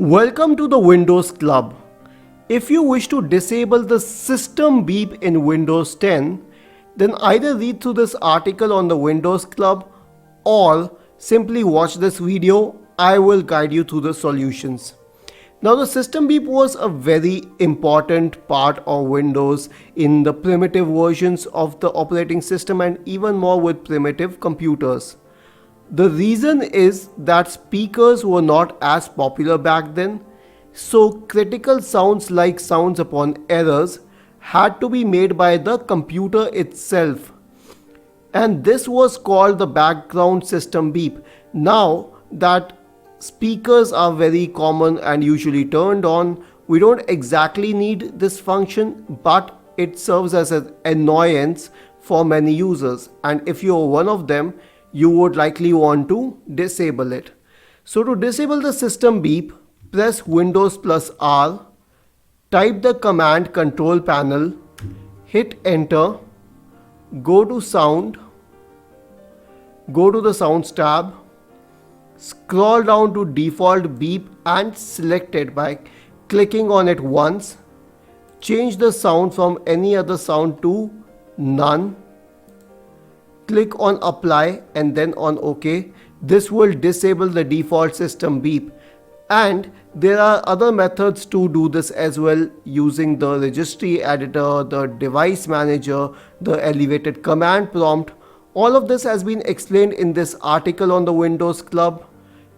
Welcome to the Windows Club. If you wish to disable the system beep in Windows 10, then either read through this article on the Windows Club or simply watch this video. I will guide you through the solutions. Now, the system beep was a very important part of Windows in the primitive versions of the operating system and even more with primitive computers. The reason is that speakers were not as popular back then, so critical sounds like sounds upon errors had to be made by the computer itself. And this was called the background system beep. Now that speakers are very common and usually turned on, we don't exactly need this function, but it serves as an annoyance for many users. And if you are one of them, you would likely want to disable it. So to disable the system beep, press Windows plus R, type the command control panel, hit enter, go to sound, go to the sounds tab, scroll down to default beep and select it by clicking on it once. Change the sound from any other sound to none. Click on apply and then on OK. This will disable the default system beep. And there are other methods to do this as well, using the registry editor, the device manager, the elevated command prompt. All of this has been explained in this article on the Windows Club.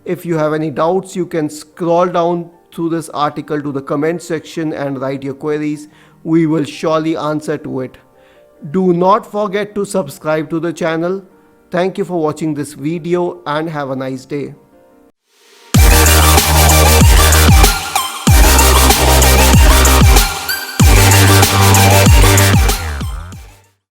If you have any doubts, you can scroll down through this article to the comment section and write your queries. We will surely answer to it. Do not forget to subscribe to the channel. Thank you for watching this video and have a nice day.